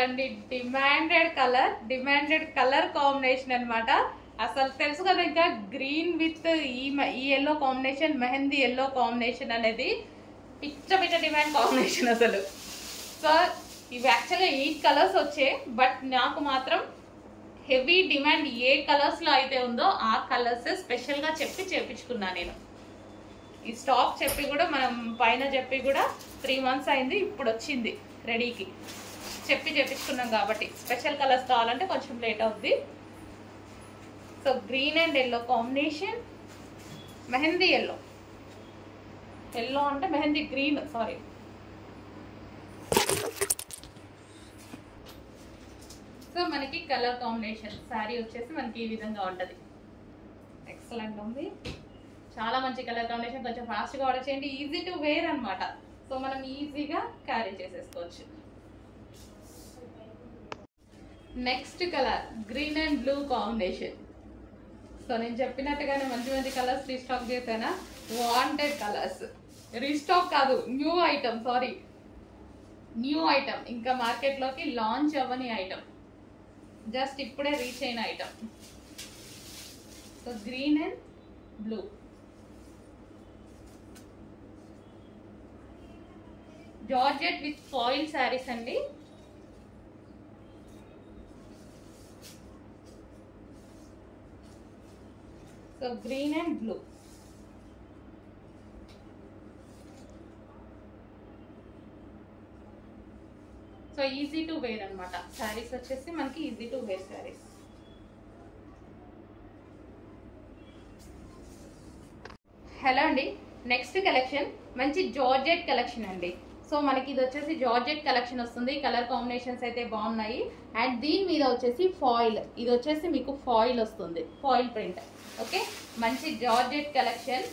అండి, demanded colour combination అన్నమాట. అసలు తెలుసు కదా, ఇంకా గ్రీన్ విత్ ఈ yellow combination, mehndi yellow combination అనేది పిచ్చ డిమాండ్ కాంబినేషన్ అసలు. సో ఇవి యాక్చువల్గా 8 కలర్స్ వచ్చాయి, బట్ నాకు మాత్రం హెవీ డిమాండ్ ఏ కలర్స్ లో అయితే ఉందో ఆ కలర్స్ స్పెషల్ గా చెప్పి చేపించుకున్నాను నేను. ఈ స్టాక్ చెప్పి కూడా మనం పైన చెప్పి కూడా 3 months అయింది, ఇప్పుడు వచ్చింది రెడీకి. చెప్పి చేపించుకున్నాం కాబట్టి స్పెషల్ కలర్స్ కావాలంటే కొంచెం లేట్ అవుద్ది. So green and yellow combination, mehndi yellow, yellow అంటే మెహందీ గ్రీన్, సారీ. సో మనకి కలర్ కాంబినేషన్ శారీ వచ్చేసి మనకి ఈ విధంగా ఉంటుంది. ఎక్సలెంట్ ఉంది, చాలా మంచి కలర్ కాంబినేషన్. కొంచెం ఫాస్ట్గా ఆర్డర్ చేయండి, ఈజీ టు వేర్ అనమాట. సో మనం ఈజీగా క్యారీ చేసేసుకోవచ్చు. Next colour green and blue combination. So నేను చెప్పినట్టుగానే మంచి కలర్స్ రీస్టాక్ చేశానా, వాంటెడ్ కలర్స్. రీస్టాక్ కాదు, new item, sorry, new item, ఇంకా మార్కెట్లోకి లాంచ్ అవ్వని ఐటమ్, జస్ట్ ఇప్పుడే రీచ్ అయిన item. So green and blue, georgette with foil saris అండి. So green and blue, so easy to wear అనమాట. శారీస్ వచ్చేసి మనకి easy to wear saris. Hello అండి, నెక్స్ట్ కలెక్షన్ మంచి జార్జెట్ కలెక్షన్ అండి. సో మనకి ఇది వచ్చేసి జార్జెట్ కలెక్షన్ వస్తుంది. కలర్ కాంబినేషన్స్ అయితే బాగున్నాయి. అండ్ దీని మీద వచ్చేసి ఫాయిల్, ఇది వచ్చేసి మీకు ఫాయిల్ వస్తుంది, ఫాయిల్ ప్రింట్. ఓకే, మంచి జార్జెట్ కలెక్షన్.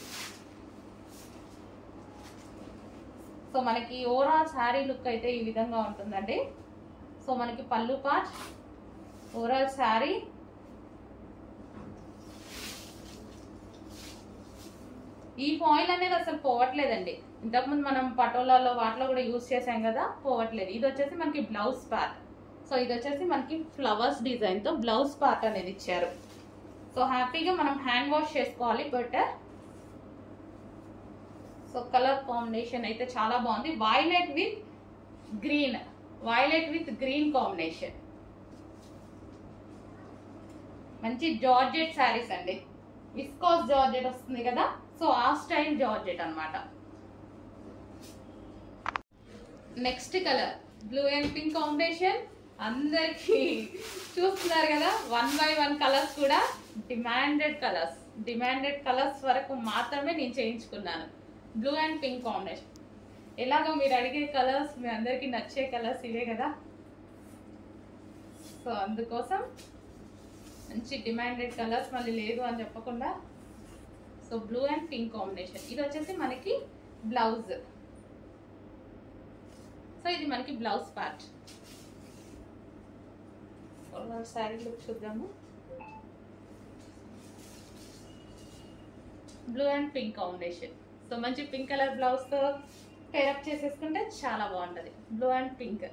సో మనకి ఓవరాల్ శారీ లుక్ అయితే ఈ విధంగా ఉంటుందండి. సో మనకి పళ్ళు పార్ట్, ఓవరాల్ శారీ, ఈ ఫాయిల్ అనేది అసలు పోవట్లేదండి. ఇంతకుముందు మనం పటోలాలో వాటిలో కూడా యూజ్ చేసాం కదా, పోవట్లేదు. ఇది వచ్చేసి మనకి బ్లౌజ్ పార్ట్. సో ఇది వచ్చేసి మనకి ఫ్లవర్స్ డిజైన్ తో బ్లౌజ్ పార్ట్ అనేది ఇచ్చారు. సో హ్యాపీగా మనం హ్యాండ్ వాష్ చేసుకోవాలి బెటర్. సో కలర్ కాంబినేషన్ అయితే చాలా బాగుంది, violet with green, violet with green combination. మంచి జార్జెట్ శారీస్ అండి, విస్కోస్ జార్జెట్ వస్తుంది కదా, సో ఆ స్టైల్ జార్జెట్ అన్నమాట. Next colour blue and pink combination. అందరికి చూస్తున్నారు కదా, 1 by 1 కలర్స్ కూడా డిమాండెడ్ కలర్స్ వరకు మాత్రమే నేను చేయించుకున్నాను. Blue and pink combination. ఎలాగో మీరు అడిగే కలర్స్, మీ అందరికి నచ్చే కలర్స్ ఇవే కదా, సో అందుకోసం మంచి డిమాండెడ్ కలర్స్ మళ్ళీ లేదు అని చెప్పకుండా. So blue and pink combination. ఇది వచ్చేసి మనకి బ్లౌజ్. సో ఇది మనకి బ్లౌజ్ పార్ట్. శారీ లుక్ చూద్దాము. Blue and pink combination. So మంచి పింక్ కలర్ బ్లౌజ్ తో పేరప్ చేసేసుకుంటే చాలా బాగుంటది. Blue and pink.